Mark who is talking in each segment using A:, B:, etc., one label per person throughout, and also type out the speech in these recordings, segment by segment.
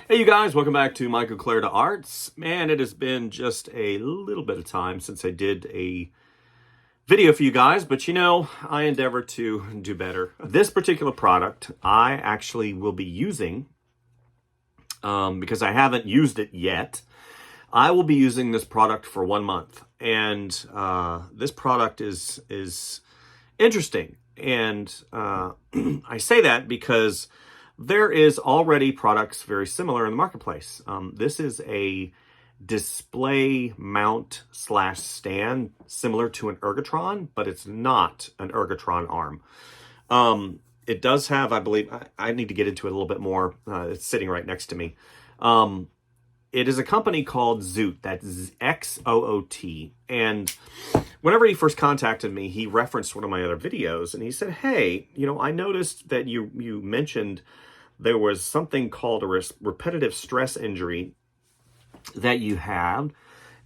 A: Hey you guys, welcome back to Michael Clarida Arts. Man, it has been just a little bit of time since I did a video for you guys, but you know, I endeavor to do better. This particular product I actually will be using because I haven't used it yet. I will be using this product for 1 month, and this product is interesting, and I say that because there is already products very similar in the marketplace. This is a display mount slash stand similar to an ergotron, but it's not an ergotron arm. It does have, I believe, I need to get into it a little bit more. It's sitting right next to me. It is a company called Xoot, that's X-O-O-T. And whenever he first contacted me, he referenced one of my other videos, and he said, hey, you know, I noticed that you mentioned there was something called a repetitive stress injury that you had,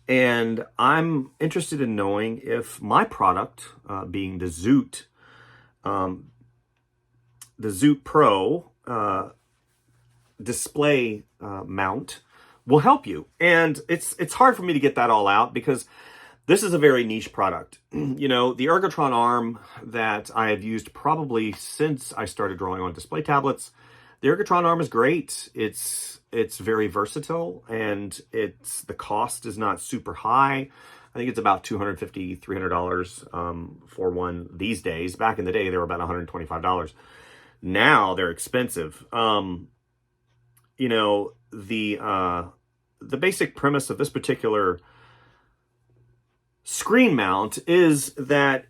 A: and I'm interested in knowing if my product, being the Xoot Pro display mount, will help you. And it's hard for me to get that all out because this is a very niche product. You know, the ergotron arm that I have used probably since I started drawing on display tablets, the ergotron arm is great. It's very versatile, and the cost is not super high. I think it's about $250, $300 for one these days. Back in the day, they were about $125. Now they're expensive. You know, the basic premise of this particular screen mount is that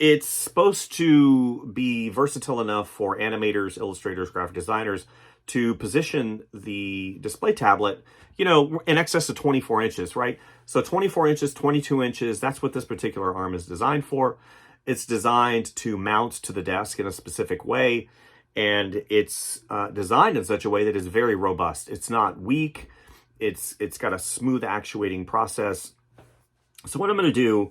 A: it's supposed to be versatile enough for animators, illustrators, graphic designers to position the display tablet, you know, in excess of 24 inches, right? So 24 inches, 22 inches, that's what this particular arm is designed for. It's designed to mount to the desk in a specific way, and it's designed in such a way that is very robust. It's not weak. It's got a smooth actuating process. So what I'm going to do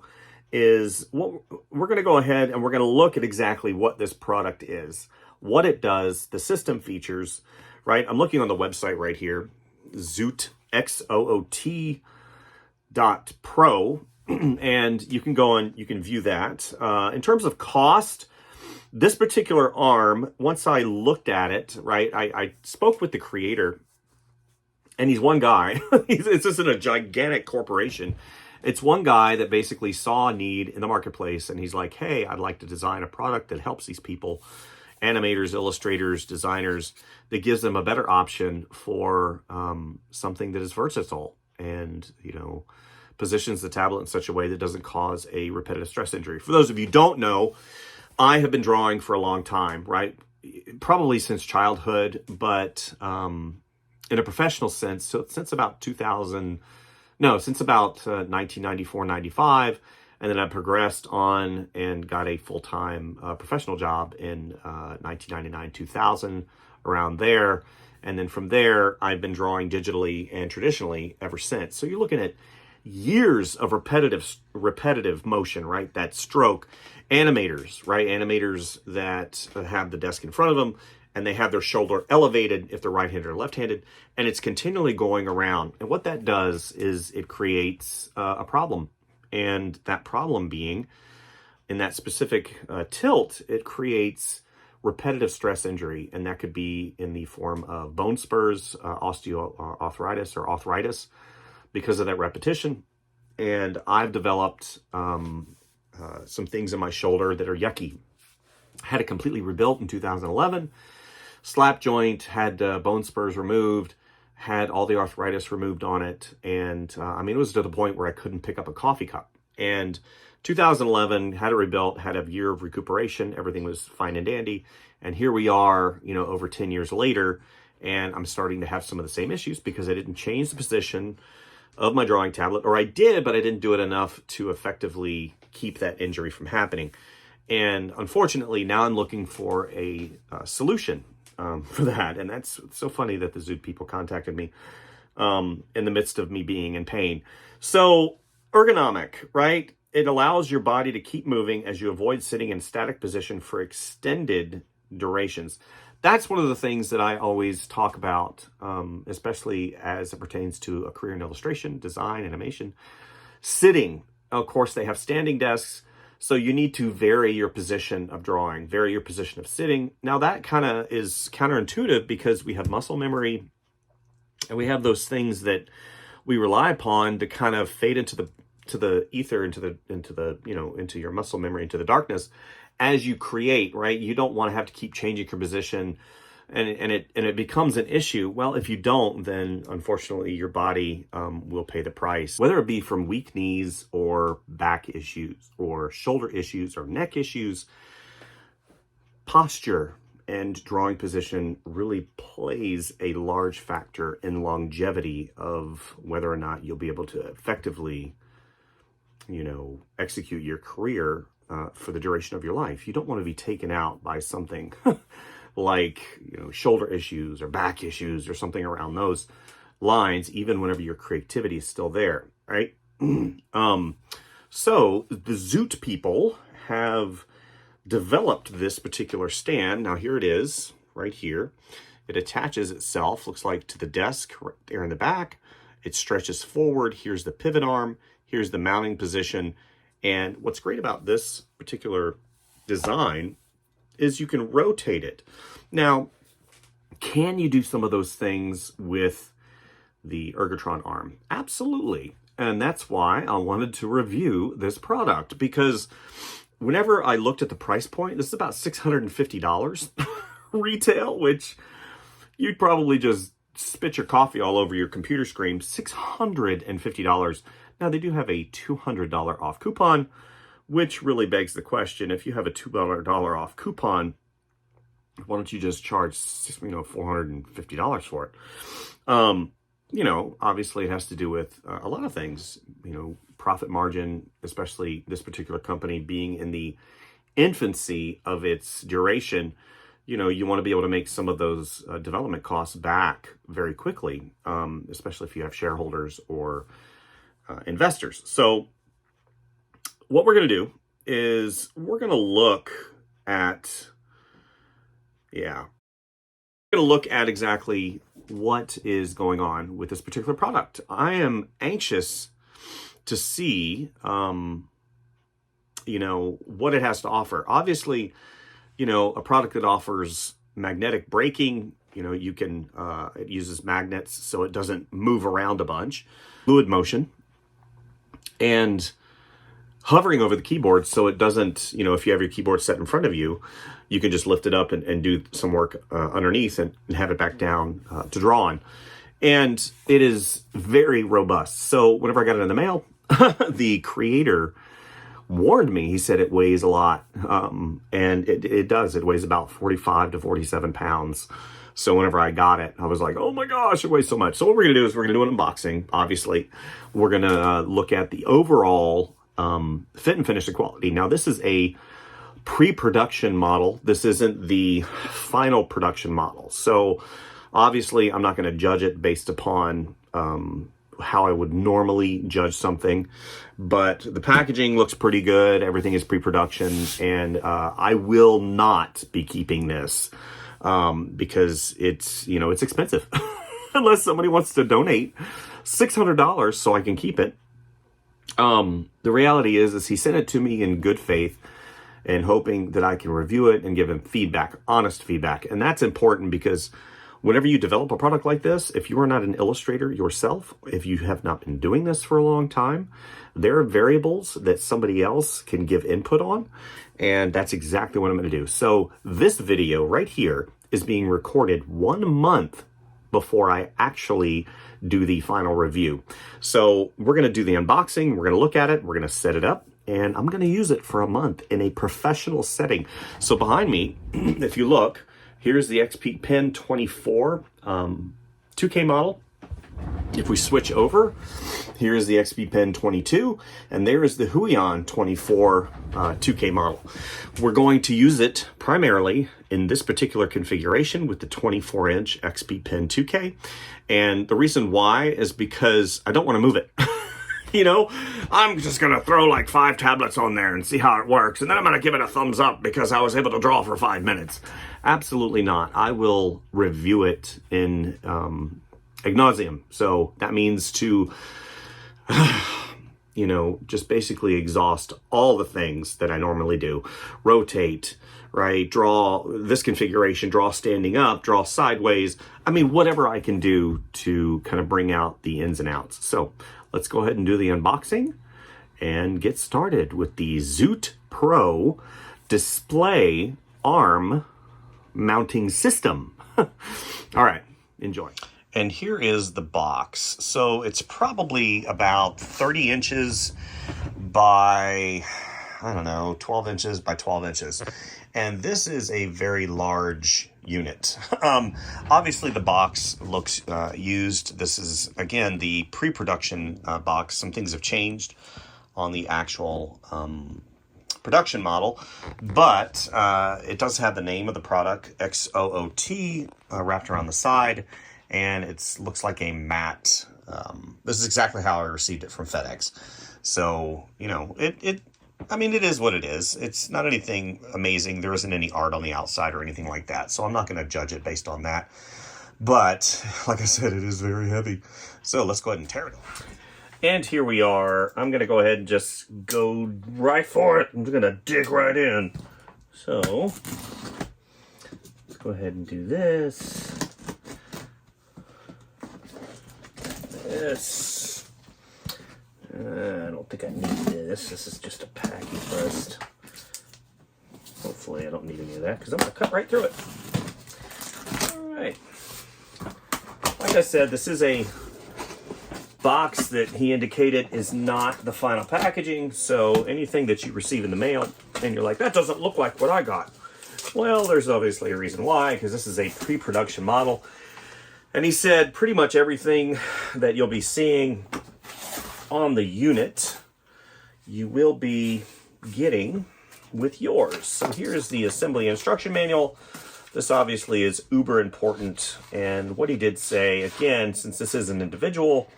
A: is we're going to go ahead and we're going to look at exactly what this product is, what it does, the system features, right? I'm looking on the website right here, Xoot, Xoot.pro, and you can go and you can view that. In terms of cost, this particular arm, once I looked at it, right, I spoke with the creator, and he's one guy. It's just in a gigantic corporation. It's one guy that basically saw a need in the marketplace, and he's like, hey, I'd like to design a product that helps these people, animators, illustrators, designers, that gives them a better option for something that is versatile and, you know, positions the tablet in such a way that doesn't cause a repetitive stress injury. For those of you who don't know, I have been drawing for a long time, right? Probably since childhood, but in a professional sense, so since about since about 1994, 95, and then I progressed on and got a full-time professional job in 1999, 2000, around there. And then from there, I've been drawing digitally and traditionally ever since. So you're looking at years of repetitive motion, right? That stroke. Animators, right? Animators that have the desk in front of them, and they have their shoulder elevated if they're right-handed or left-handed, and it's continually going around. And what that does is it creates a problem. And that problem being, in that specific tilt, it creates repetitive stress injury, and that could be in the form of bone spurs, osteoarthritis or arthritis because of that repetition. And I've developed some things in my shoulder that are yucky. Had it completely rebuilt in 2011. Slap joint, had bone spurs removed, had all the arthritis removed on it. And I mean, it was to the point where I couldn't pick up a coffee cup. And 2011, had it rebuilt, had a year of recuperation. Everything was fine and dandy. And here we are, you know, over 10 years later, and I'm starting to have some of the same issues because I didn't change the position of my drawing tablet, or I did, but I didn't do it enough to effectively keep that injury from happening. And unfortunately, now I'm looking for a solution for that. And that's so funny that the Zoot people contacted me in the midst of me being in pain. So ergonomic, right? It allows your body to keep moving as you avoid sitting in static position for extended durations. that's one of the things that I always talk about, especially as it pertains to a career in illustration, design, animation. Sitting, of course, they have standing desks, so you need to vary your position of drawing, vary your position of sitting. Now that kind of is counterintuitive because we have muscle memory and we have those things that we rely upon to kind of fade into the ether, into your muscle memory, into the darkness as you create, right? You don't want to have to keep changing your position and it becomes an issue. Well, if you don't, then unfortunately your body will pay the price, whether it be from weak knees or back issues or shoulder issues or neck issues. Posture and drawing position really plays a large factor in longevity of whether or not you'll be able to effectively, execute your career for the duration of your life. You don't want to be taken out by something like, shoulder issues or back issues or something around those lines, even whenever your creativity is still there, right? So the Zoot people have developed this particular stand. Now here it is, right here. It attaches itself, looks like, to the desk right there in the back. It stretches forward. Here's the pivot arm. Here's the mounting position. And what's great about this particular design is you can rotate it. Now, can you do some of those things with the Ergotron arm? Absolutely. And that's why I wanted to review this product, because whenever I looked at the price point, this is about $650 retail, which you'd probably just spit your coffee all over your computer screen. $650. Now, they do have a $200 off coupon, which really begs the question, if you have a $200 off coupon, why don't you just charge $450 for it? Obviously it has to do with a lot of things, profit margin, especially this particular company being in the infancy of its duration. You want to be able to make some of those development costs back very quickly, especially if you have shareholders or investors. So what we're going to do is we're going to look at, exactly what is going on with this particular product. I am anxious to see, what it has to offer. Obviously, a product that offers magnetic braking, you can, it uses magnets so it doesn't move around a bunch, fluid motion, and hovering over the keyboard so it doesn't, if you have your keyboard set in front of you, you can just lift it up and do some work underneath and have it back down to draw on. And it is very robust. So whenever I got it in the mail, the creator warned me. He said it weighs a lot, and it does. It weighs about 45 to 47 pounds. So whenever I got it, I was like, oh my gosh, it weighs so much. So what we're going to do is we're going to do an unboxing. Obviously, we're going to look at the overall fit and finish quality. Now, this is a pre-production model. This isn't the final production model. So obviously, I'm not going to judge it based upon how I would normally judge something, but the packaging looks pretty good. Everything is pre-production, and I will not be keeping this because it's expensive. Unless somebody wants to donate $600 so I can keep it. The reality is he sent it to me in good faith and hoping that I can review it and give him feedback, honest feedback. And that's important because whenever you develop a product like this, if you are not an illustrator yourself, if you have not been doing this for a long time, there are variables that somebody else can give input on. And that's exactly what I'm going to do. So this video right here is being recorded 1 month before I actually do the final review. So we're going to do the unboxing. We're going to look at it. We're going to set it up. And I'm going to use it for a month in a professional setting. So behind me, if you look, here's the XP Pen 24 2K model. If we switch over, here's the XP Pen 22, and there is the Huion 24 2K model. We're going to use it primarily in this particular configuration with the 24-inch XP Pen 2K. And the reason why is because I don't want to move it. You know, I'm just going to throw like 5 tablets on there and see how it works. And then I'm going to give it a thumbs up because I was able to draw for 5 minutes. Absolutely not. I will review it in ad nauseum. So that means to, you know, just basically exhaust all the things that I normally do. Rotate, right? Draw this configuration, draw standing up, draw sideways. I mean, whatever I can do to kind of bring out the ins and outs. So let's go ahead and do the unboxing and get started with the Zoot Pro display arm mounting system. All right, enjoy. And here is the box. So it's probably about 30 inches by, I don't know, 12 inches by 12 inches. And this is a very large unit. Obviously the box looks used. This is, again, the pre-production box. Some things have changed on the actual production model, but it does have the name of the product, Xoot, wrapped around the side, and it looks like a matte. This is exactly how I received it from FedEx. So, you know, I mean, it is what it is. It's not anything amazing. There isn't any art on the outside or anything like that. So I'm not going to judge it based on that. But like I said, it is very heavy. So let's go ahead and tear it off. And here we are. I'm going to go ahead and just go right for it. I'm just going to dig right in. So let's go ahead and do this. This. I don't think I need this. This is just a packing first. Hopefully I don't need any of that because I'm going to cut right through it. All right. Like I said, this is a box that he indicated is not the final packaging. So anything that you receive in the mail and you're like, that doesn't look like what I got. Well, there's obviously a reason why, because this is a pre-production model. And he said pretty much everything that you'll be seeing on the unit, you will be getting with yours. So here's the assembly instruction manual. This obviously is uber important. And what he did say, again, since this is an individual,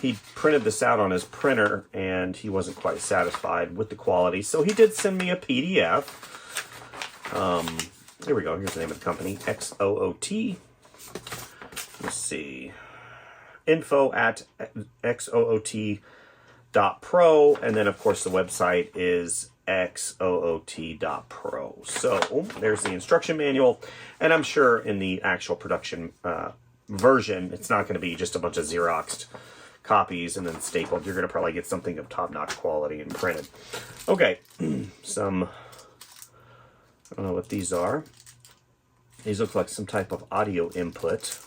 A: he printed this out on his printer and he wasn't quite satisfied with the quality. So he did send me a PDF. Here we go. Here's the name of the company, Xoot. Let's see. info@xoot.pro, and then of course the website is xoot.pro. So there's the instruction manual, and I'm sure in the actual production version it's not going to be just a bunch of Xeroxed copies and then stapled. You're going to probably get something of top-notch quality and printed. Okay, I don't know what these are. These look like some type of audio input.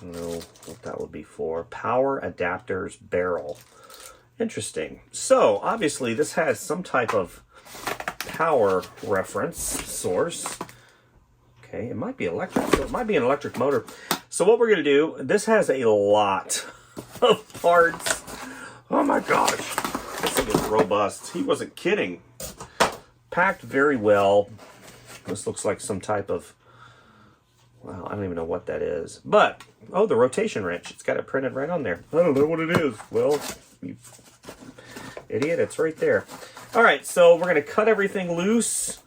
A: I don't know what that would be for. Power adapters barrel. Interesting. So obviously this has some type of power reference source. Okay, it might be electric. So it might be an electric motor. So what we're going to do, this has a lot of parts. Oh my gosh. This thing is robust. He wasn't kidding. Packed very well. This looks like some type of, wow, I don't even know what that is. But, oh, the rotation wrench. It's got it printed right on there. I don't know what it is. Well, you idiot, it's right there. All right, so we're going to cut everything loose.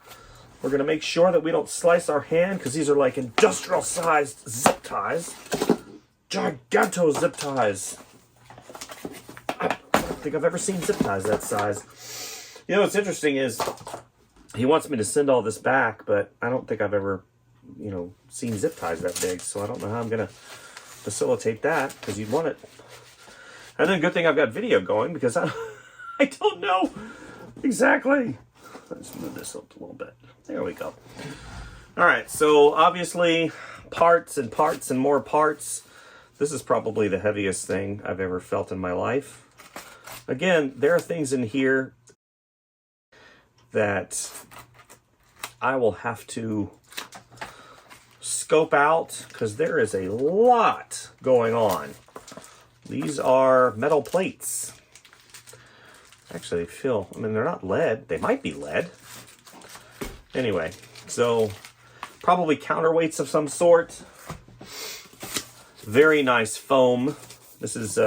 A: We're going to make sure that we don't slice our hand because these are like industrial-sized zip ties. Giganto zip ties. I don't think I've ever seen zip ties that size. You know what's interesting is he wants me to send all this back, but I don't think I've ever, you know, seen zip ties that big, so I don't know how I'm going to facilitate that, because you'd want it. And then good thing I've got video going, because I don't know exactly. Let's move this up a little bit. There we go. All right, so obviously parts and parts and more parts. This is probably the heaviest thing I've ever felt in my life. Again, there are things in here that I will have to scope out because there is a lot going on. These are metal plates. Actually, I mean, they're not lead. They might be lead. Anyway, so probably counterweights of some sort. Very nice foam. This is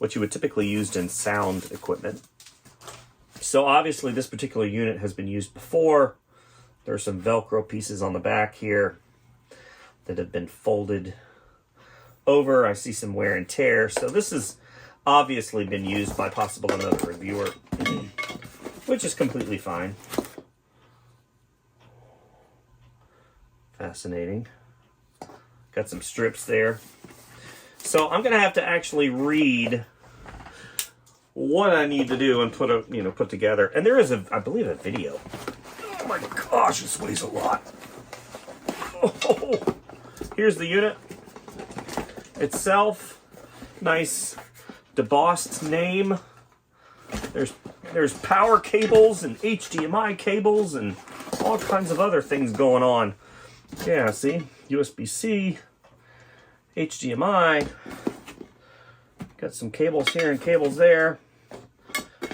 A: what you would typically use in sound equipment. So obviously this particular unit has been used before. There's some Velcro pieces on the back here that have been folded over. I see some wear and tear. So this has obviously been used by possible another reviewer, which is completely fine. Fascinating. Got some strips there. So I'm going to have to actually read what I need to do and put together. And there is I believe a video. Oh my gosh, this weighs a lot. Oh, here's the unit itself. Nice debossed name. There's power cables and HDMI cables and all kinds of other things going on. Yeah, see? USB-C, HDMI. Got some cables here and cables there.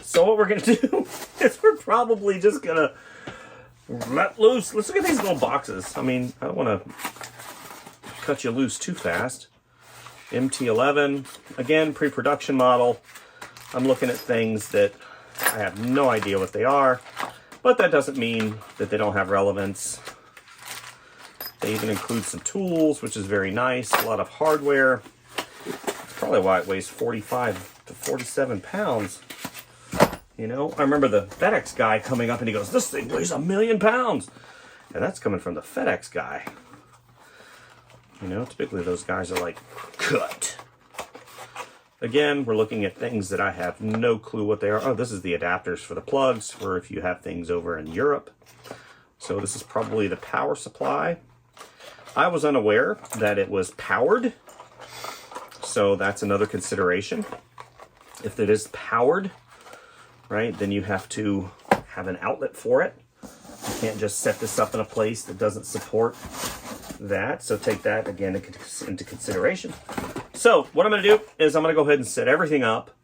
A: So what we're going to do is we're probably just going to let loose. Let's look at these little boxes. I mean, I don't want to cut you loose too fast. MT11, again, pre-production model. I'm looking at things that I have no idea what they are, but that doesn't mean that they don't have relevance. They even include some tools, which is very nice. A lot of hardware. That's probably why it weighs 45 to 47 pounds. You know, I remember the FedEx guy coming up and he goes, "This thing weighs 1,000,000 pounds." And that's coming from the FedEx guy. You know, typically those guys are like, cut. Again, we're looking at things that I have no clue what they are. Oh, this is the adapters for the plugs for if you have things over in Europe. So this is probably the power supply. I was unaware that it was powered. So that's another consideration. If it is powered, right, then you have to have an outlet for it. You can't just set this up in a place that doesn't support that. So take that again into consideration. So what I'm going to do is I'm going to go ahead and set everything up.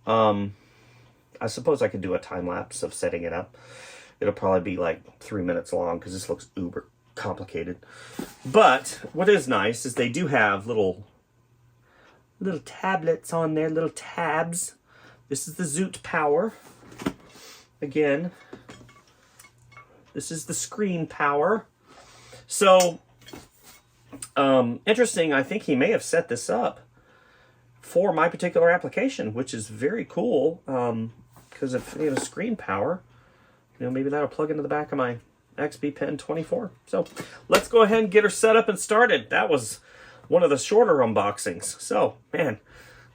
A: I suppose I could do a time lapse of setting it up. It'll probably be like 3 minutes long because this looks uber complicated. But what is nice is they do have little tablets on there, little tabs. This is the Zoot Power. Again, this is the screen power. So, interesting, I think he may have set this up for my particular application, which is very cool, because if you know, screen power, you know, maybe that'll plug into the back of my XP Pen 24. So let's go ahead and get her set up and started. That was one of the shorter unboxings. So, man,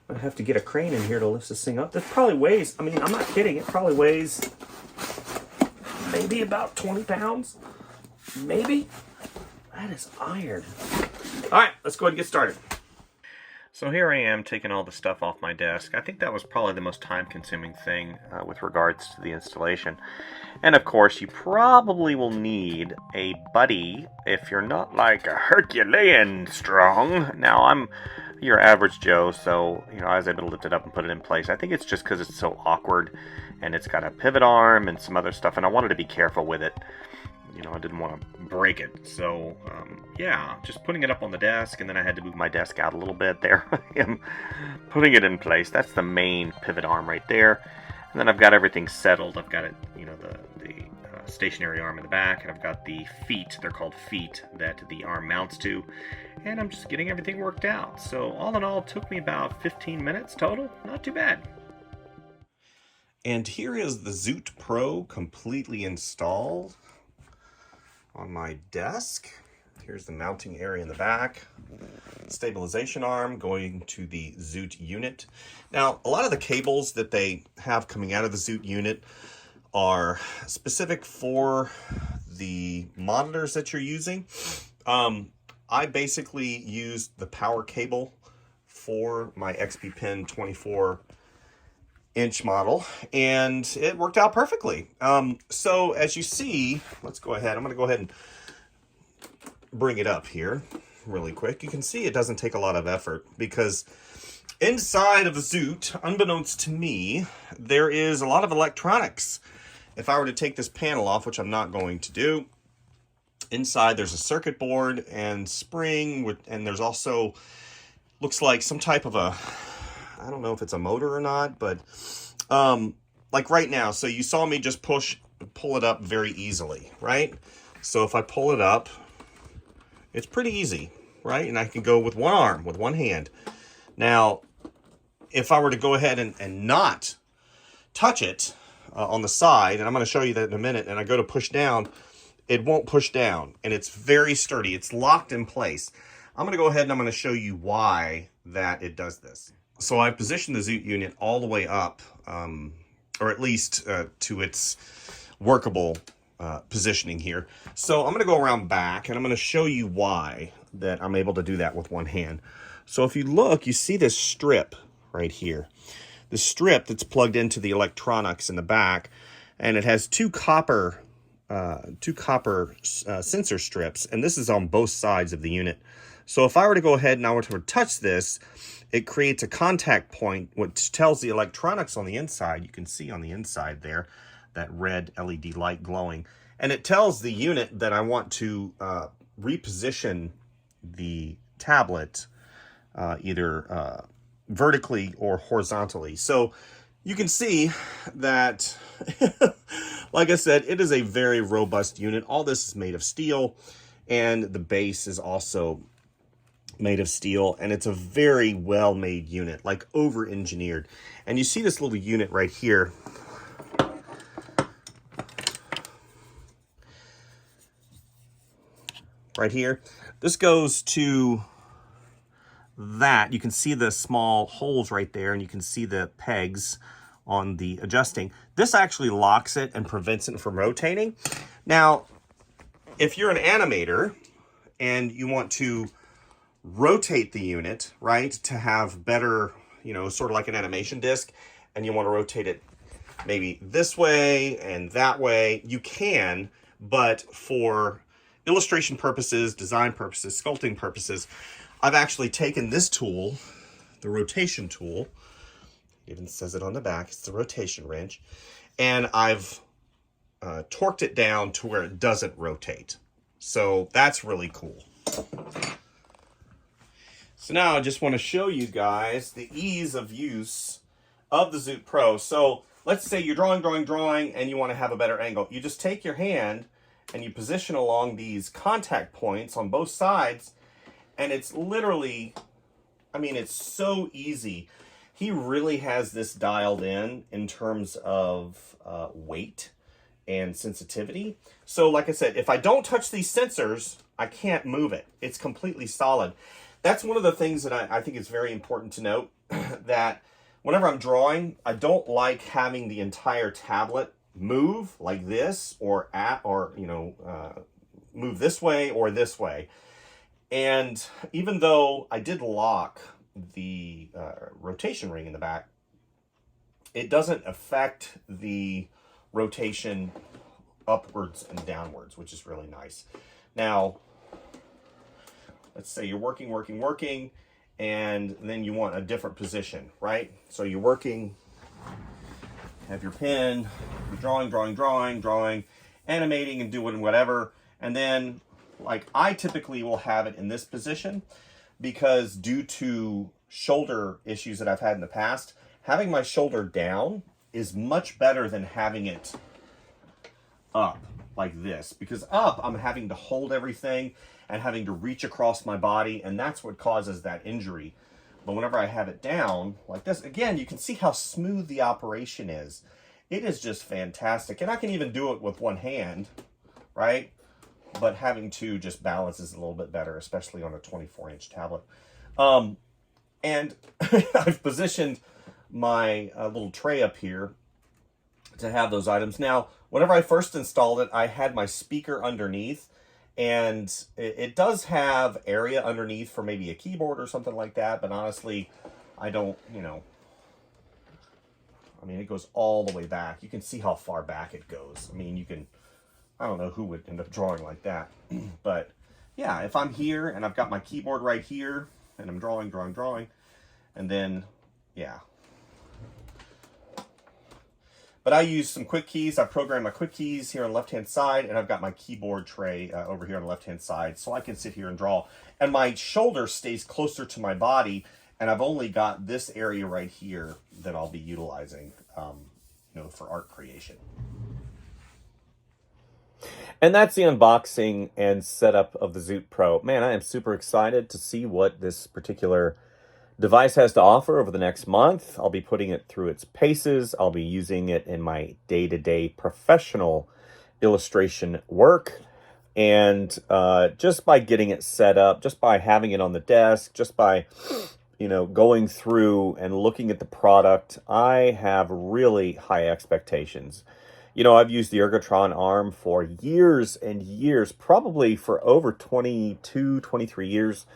A: I have to get a crane in here to lift this thing up. This probably weighs, I mean, I'm not kidding, it probably weighs maybe about 20 pounds. Maybe. That is iron. All right, let's go ahead and get started. So here I am taking all the stuff off my desk. I think that was probably the most time-consuming thing with regards to the installation. And of course, you probably will need a buddy if you're not like a Herculean strong. Now, I'm your average Joe, so you know, I was able to lift it up and put it in place. I think it's just because it's so awkward, and it's got a pivot arm and some other stuff, and I wanted to be careful with it. You know, I didn't want to break it. So, yeah, just putting it up on the desk, and then I had to move my desk out a little bit. There I am, putting it in place. That's the main pivot arm right there. And then I've got everything settled. I've got it, you know, the stationary arm in the back, and I've got the feet, they're called feet, that the arm mounts to. And I'm just getting everything worked out. So, all in all, it took me about 15 minutes total. Not too bad. And here is the Zoot Pro completely installed on my desk. Here's the mounting area in the back. Stabilization arm going to the Zoot unit. Now, a lot of the cables that they have coming out of the Zoot unit are specific for the monitors that you're using. I basically used the power cable for my XP Pen 24-inch model, and it worked out perfectly. So as you see, let's go ahead. I'm going to go ahead and bring it up here really quick. You can see it doesn't take a lot of effort because inside of the Zoot, unbeknownst to me, there is a lot of electronics. If I were to take this panel off, which I'm not going to do, inside there's a circuit board and spring, and there's also, looks like some type of a I don't know if it's a motor or not, but like right now, so you saw me just pull it up very easily, right? So if I pull it up, it's pretty easy, right? And I can go with one arm, with one hand. Now, if I were to go ahead and not touch it on the side, and I'm going to show you that in a minute, and I go to push down, it won't push down, and it's very sturdy. It's locked in place. I'm going to go ahead and I'm going to show you why that it does this. So I've positioned the Zoot unit all the way up, or at least to its workable positioning here. So I'm going to go around back, and I'm going to show you why that I'm able to do that with one hand. So if you look, you see this strip right here. The strip that's plugged into the electronics in the back, and it has two copper sensor strips, and this is on both sides of the unit. So if I were to go ahead and I were to touch this, it creates a contact point, which tells the electronics on the inside, you can see on the inside there, that red LED light glowing, and it tells the unit that I want to reposition the tablet either vertically or horizontally. So you can see that, like I said, it is a very robust unit. All this is made of steel, and the base is also made of steel, and it's a very well-made unit, like over-engineered. And you see this little unit right here. Right here. This goes to that. You can see the small holes right there, and you can see the pegs on the adjusting. This actually locks it and prevents it from rotating. Now, if you're an animator and you want to rotate the unit, right, to have better, you know, sort of like an animation disc, and you want to rotate it maybe this way and that way, you can, but for illustration purposes, design purposes, sculpting purposes, I've actually taken this tool, the rotation tool, it even says it on the back, it's the rotation wrench, and I've torqued it down to where it doesn't rotate. So that's really cool. So now I just want to show you guys the ease of use of the Zoot Pro. So let's say you're drawing, and you want to have a better angle. You just take your hand and you position along these contact points on both sides, and it's literally, I mean, it's so easy. He really has this dialed in terms of weight and sensitivity. So like I said, if I don't touch these sensors, I can't move it. It's completely solid. That's one of the things that I think is very important to note, that whenever I'm drawing, I don't like having the entire tablet move like this, or move this way or this way. And even though I did lock the rotation ring in the back, it doesn't affect the rotation upwards and downwards, which is really nice. Now, let's say you're working, and then you want a different position, right? So you're working, have your pen, you're drawing, animating and doing whatever. And then, like, I typically will have it in this position because due to shoulder issues that I've had in the past, having my shoulder down is much better than having it up like this. Because up, I'm having to hold everything and having to reach across my body, and that's what causes that injury. But whenever I have it down like this, again, you can see how smooth the operation is. It is just fantastic. And I can even do it with one hand, right? But having to just balance is a little bit better, especially on a 24-inch tablet. And I've positioned my little tray up here to have those items. Now, whenever I first installed it, I had my speaker underneath, and it does have area underneath for maybe a keyboard or something like that, but honestly, I don't, I mean, it goes all the way back. You can see how far back it goes. I mean, you can, I don't know who would end up drawing like that, but yeah, if I'm here and I've got my keyboard right here, and I'm drawing, and then, yeah. But I use some quick keys. I programmed my quick keys here on the left-hand side, and I've got my keyboard tray over here on the left-hand side, so I can sit here and draw. And my shoulder stays closer to my body, And I've only got this area right here that I'll be utilizing, for art creation. And that's the unboxing and setup of the Zoot Pro. Man, I am super excited to see what this particular device has to offer over the next month. I'll be putting it through its paces. I'll be using it in my day-to-day professional illustration work. And just by getting it set up, just by having it on the desk, just by, going through and looking at the product, I have really high expectations. I've used the Ergotron arm for years and years, probably for over 22, 23 years.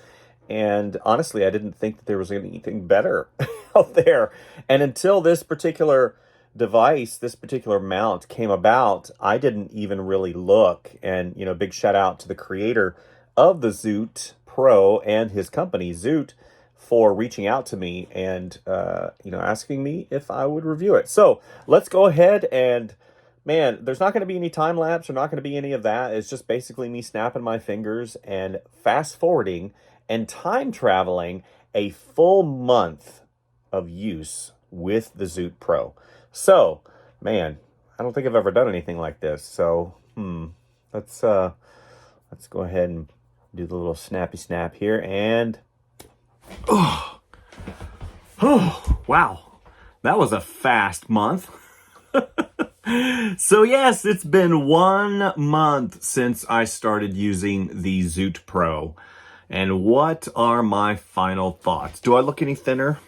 A: And honestly, I didn't think that there was anything better out there. And until this particular device, this particular mount came about, I didn't even really look. And, big shout out to the creator of the Zoot Pro and his company, Zoot, for reaching out to me and, asking me if I would review it. So let's go ahead and, man, there's not going to be any time lapse or not going to be any of that. It's just basically me snapping my fingers and fast forwarding and time traveling a full month of use with the Zoot Pro. So, man, I don't think I've ever done anything like this. So, let's go ahead and do the little snappy snap here. And, oh, wow, that was a fast month. So yes, it's been 1 month since I started using the Zoot Pro. And what are my final thoughts? Do I look any thinner?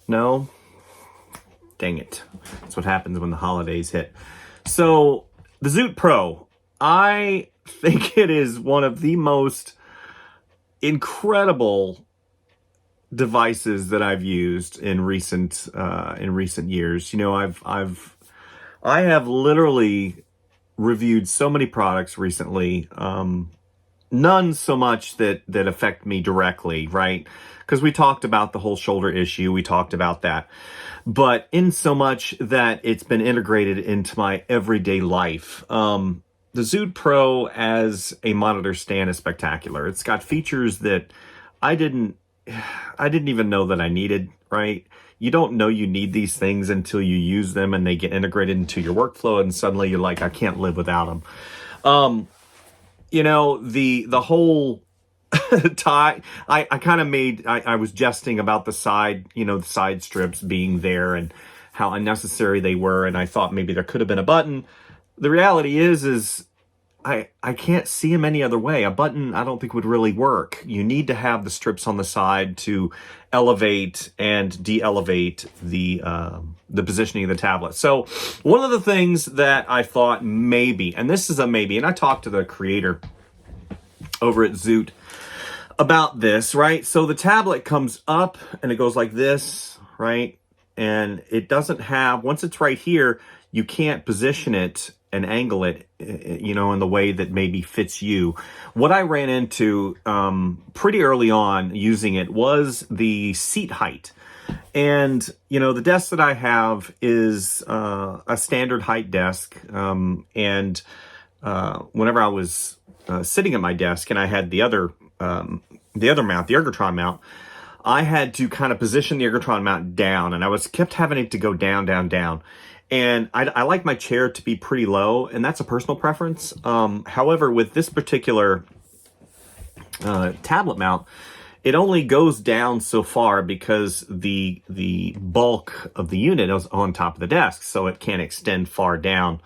A: No? Dang it. That's what happens when the holidays hit. So, the Zoot Pro, I think it is one of the most incredible devices that I've used in recent years. I have literally reviewed so many products recently, none so much that affect me directly, right? Because we talked about the whole shoulder issue, we talked about that. But in so much that it's been integrated into my everyday life. The Zoot Pro as a monitor stand is spectacular. It's got features that I didn't even know that I needed, right? You don't know you need these things until you use them and they get integrated into your workflow, and suddenly you're like, I can't live without them. The whole tie, I was jesting about the side, the side strips being there and how unnecessary they were, and I thought maybe there could have been a button. The reality is I can't see them any other way. A button, I don't think would really work. You need to have the strips on the side to elevate and de-elevate the positioning of the tablet. So one of the things that I thought maybe, and this is a maybe, and I talked to the creator over at Zoot about this, right? So the tablet comes up and it goes like this, right? And it doesn't have, once it's right here, you can't position it and angle it, in the way that maybe fits you. What I ran into pretty early on using it was the seat height. And, the desk that I have is a standard height desk. And whenever I was sitting at my desk and I had the other mount, the Ergotron mount, I had to kind of position the Ergotron mount down, and I kept having it to go down, down, down. And I like my chair to be pretty low, and that's a personal preference. However, with this particular tablet mount, it only goes down so far because the bulk of the unit is on top of the desk, so it can't extend far down,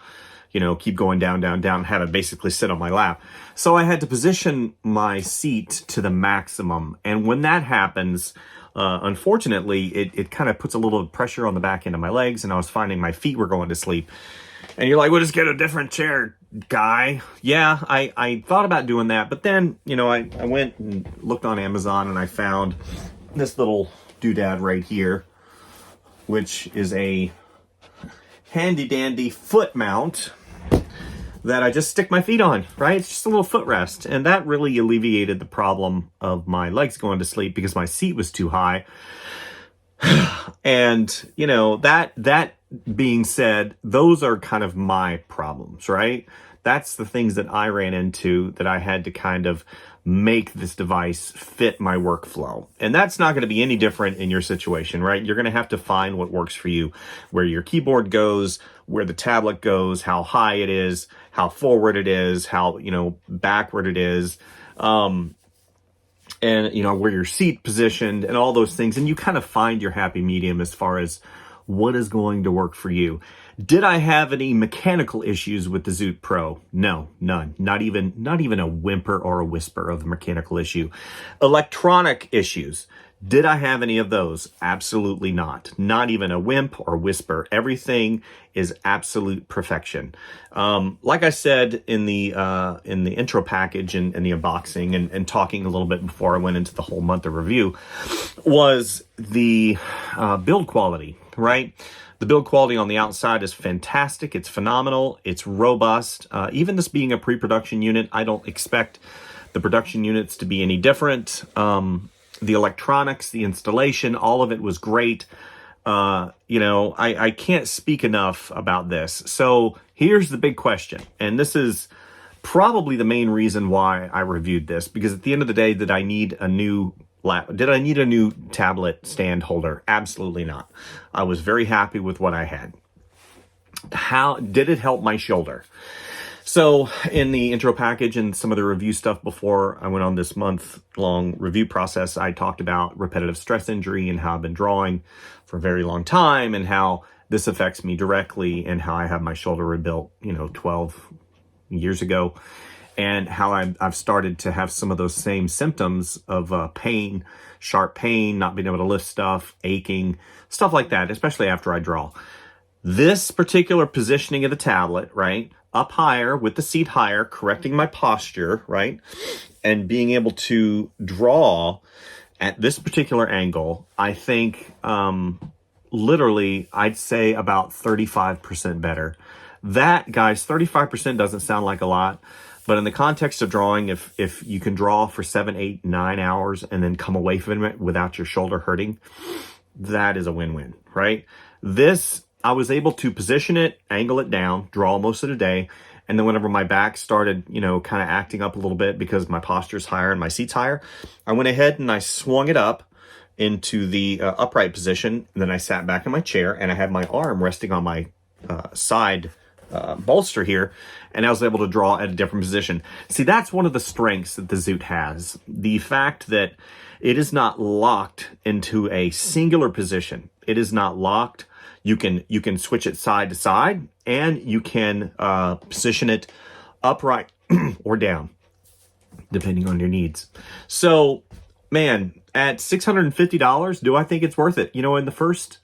A: keep going down, down, down, and have it basically sit on my lap. So I had to position my seat to the maximum. And when that happens, unfortunately, it kind of puts a little pressure on the back end of my legs, and I was finding my feet were going to sleep. And you're like, well, just get a different chair, guy. Yeah, I thought about doing that, but then, I went and looked on Amazon, and I found this little doodad right here, which is a handy-dandy foot mount that I just stick my feet on, right? It's just a little footrest. And that really alleviated the problem of my legs going to sleep because my seat was too high. And, that being said, those are kind of my problems, right? That's the things that I ran into that I had to kind of make this device fit my workflow. And that's not going to be any different in your situation, right? You're going to have to find what works for you, where your keyboard goes, where the tablet goes, how high it is, how forward it is, how, backward it is, and, where your seat positioned and all those things. And you kind of find your happy medium as far as what is going to work for you. Did I have any mechanical issues with the Zoot Pro? No, none. Not even a whimper or a whisper of a mechanical issue. Electronic issues. Did I have any of those? Absolutely not. Not even a wimp or whisper. Everything is absolute perfection. Like I said in the intro package and the unboxing and talking a little bit before I went into the whole month of review, was the build quality, right? The build quality on the outside is fantastic. It's phenomenal. It's robust. Even this being a pre-production unit, I don't expect the production units to be any different. The electronics, the installation, all of it was great. I can't speak enough about this. So here's the big question. And this is probably the main reason why I reviewed this, because at the end of the day, did I need a new tablet stand holder? Absolutely not. I was very happy with what I had. How did it help my shoulder? So in the intro package and some of the review stuff before I went on this month-long review process, I talked about repetitive stress injury and how I've been drawing for a very long time and how this affects me directly and how I have my shoulder rebuilt, 12 years ago, and how I've started to have some of those same symptoms of pain, sharp pain, not being able to lift stuff, aching, stuff like that, especially after I draw. This particular positioning of the tablet, right, up higher with the seat higher, correcting my posture, right, and being able to draw at this particular angle, I think literally I'd say about 35% better. That, guys, 35% doesn't sound like a lot, but in the context of drawing, if you can draw for 7, 8, 9 hours and then come away from it without your shoulder hurting, that is a win-win, right? This, I was able to position it, angle it down, draw most of the day, and then whenever my back started, kind of acting up a little bit because my posture's higher and my seat's higher, I went ahead and I swung it up into the upright position, and then I sat back in my chair, and I had my arm resting on my side bolster here, and I was able to draw at a different position. See, that's one of the strengths that the Zoot has. The fact that it is not locked into a singular position. It is not locked. You can switch it side to side, and you can position it upright or down, depending on your needs. So, man, at $650, do I think it's worth it? In the first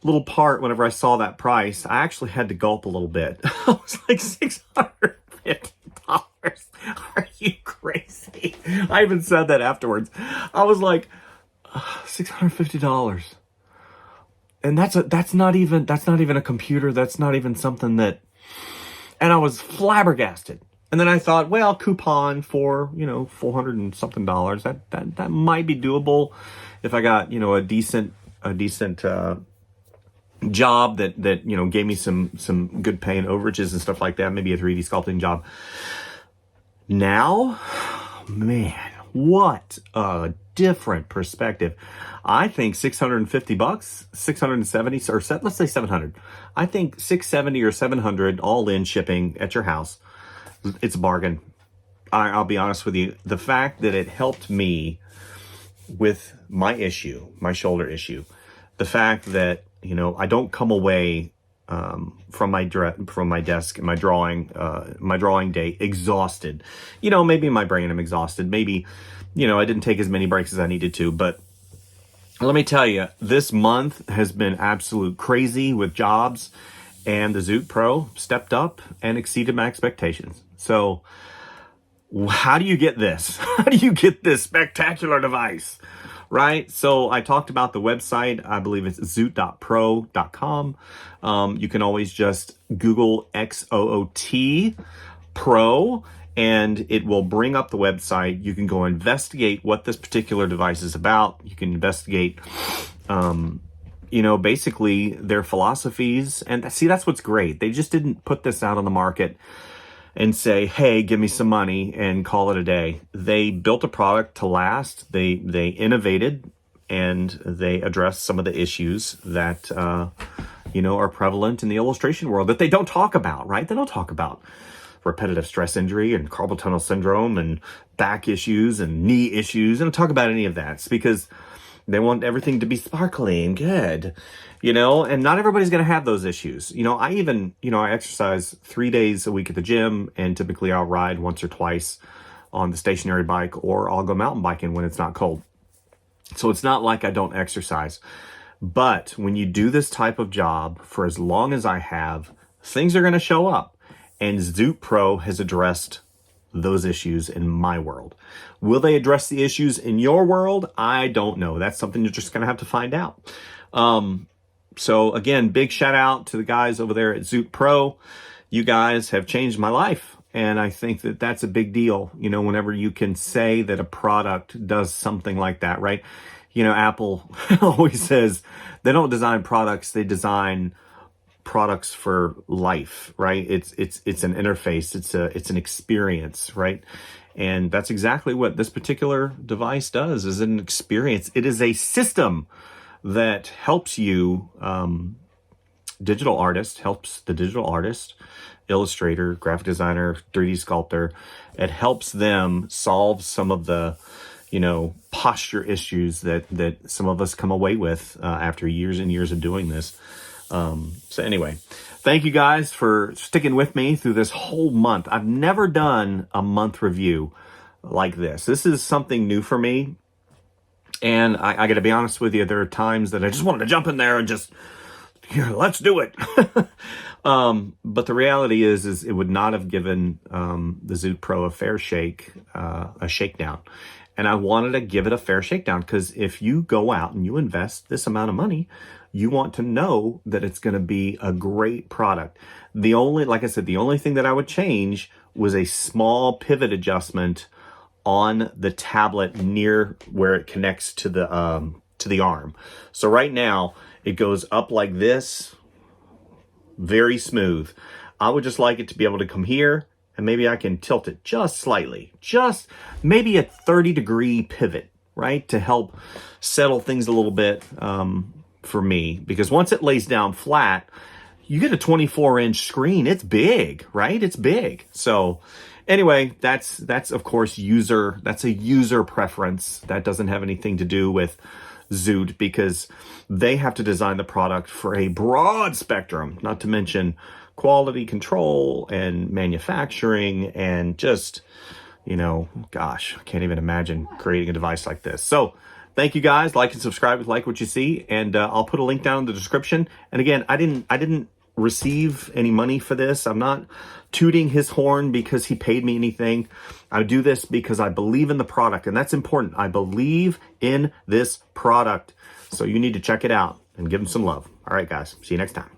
A: little part, whenever I saw that price, I actually had to gulp a little bit. I was like, $650? Are you crazy? I even said that afterwards. I was like, $650. And that's not even a computer. That's not even something that, and I was flabbergasted. And then I thought, well, coupon for, $400 and something. That might be doable if I got, a decent job that gave me some good pay and overages and stuff like that, maybe a 3D sculpting job. Now, man, what a different perspective. I think $650, 670, or let's say 700. I think 670 or 700 all in shipping at your house. It's a bargain. I'll be honest with you. The fact that it helped me with my issue, my shoulder issue, the fact that I don't come away from my desk, my drawing day exhausted. Maybe in my brain I'm exhausted. Maybe, I didn't take as many breaks as I needed to. But let me tell you, this month has been absolute crazy with jobs, and the Zoot Pro stepped up and exceeded my expectations. So how do you get this? How do you get this spectacular device? Right? So I talked about the website. I believe it's zoot.pro.com. You can always just Google Xoot Pro, and it will bring up the website. You can go investigate what this particular device is about. You can investigate, basically their philosophies. And see, that's what's great. They just didn't put this out on the market and say, hey, give me some money and call it a day. They built a product to last. They innovated, and they addressed some of the issues that, are prevalent in the illustration world that they don't talk about, right? They don't talk about repetitive stress injury and carpal tunnel syndrome and back issues and knee issues. They don't talk about any of that. It's because they want everything to be sparkly and good, and not everybody's going to have those issues. I exercise 3 days a week at the gym, and typically I'll ride once or twice on the stationary bike, or I'll go mountain biking when it's not cold. So it's not like I don't exercise. But when you do this type of job for as long as I have, things are going to show up. And Zoot Pro has addressed those issues in my world. Will they address the issues in your world? I don't know. That's something you're just going to have to find out. So again, big shout out to the guys over there at Xoot Pro. You guys have changed my life. And I think that that's a big deal, whenever you can say that a product does something like that, right? Apple always says they don't design products, they design products for life, right? It's an interface, it's an experience, right? And that's exactly what this particular device does, is an experience. It is a system that helps you, helps the digital artist, illustrator, graphic designer, 3D sculptor. It helps them solve some of the, posture issues that some of us come away with after years and years of doing this. So anyway, thank you guys for sticking with me through this whole month. I've never done a month review like this. This is something new for me. And I got to be honest with you, there are times that I just wanted to jump in there and just, let's do it. But the reality is it would not have given the Zoot Pro a fair shakedown. And I wanted to give it a fair shakedown, because if you go out and you invest this amount of money, you want to know that it's going to be a great product. Like I said, the only thing that I would change was a small pivot adjustment on the tablet near where it connects to the arm. So right now it goes up like this, very smooth. I would just like it to be able to come here, and maybe I can tilt it just slightly, just maybe a 30-degree pivot, right? To help settle things a little bit for me, because once it lays down flat, you get a 24-inch screen. It's big, right? It's big. So anyway, that's of course that's a user preference. That doesn't have anything to do with Zoot, because they have to design the product for a broad spectrum, not to mention quality control and manufacturing, and just, gosh, I can't even imagine creating a device like this. So thank you guys. Like and subscribe if you like what you see, and I'll put a link down in the description. And again, I didn't receive any money for this. I'm not tooting his horn because he paid me anything. I do this because I believe in the product, and that's important. I believe in this product. So you need to check it out and give him some love. All right, guys. See you next time.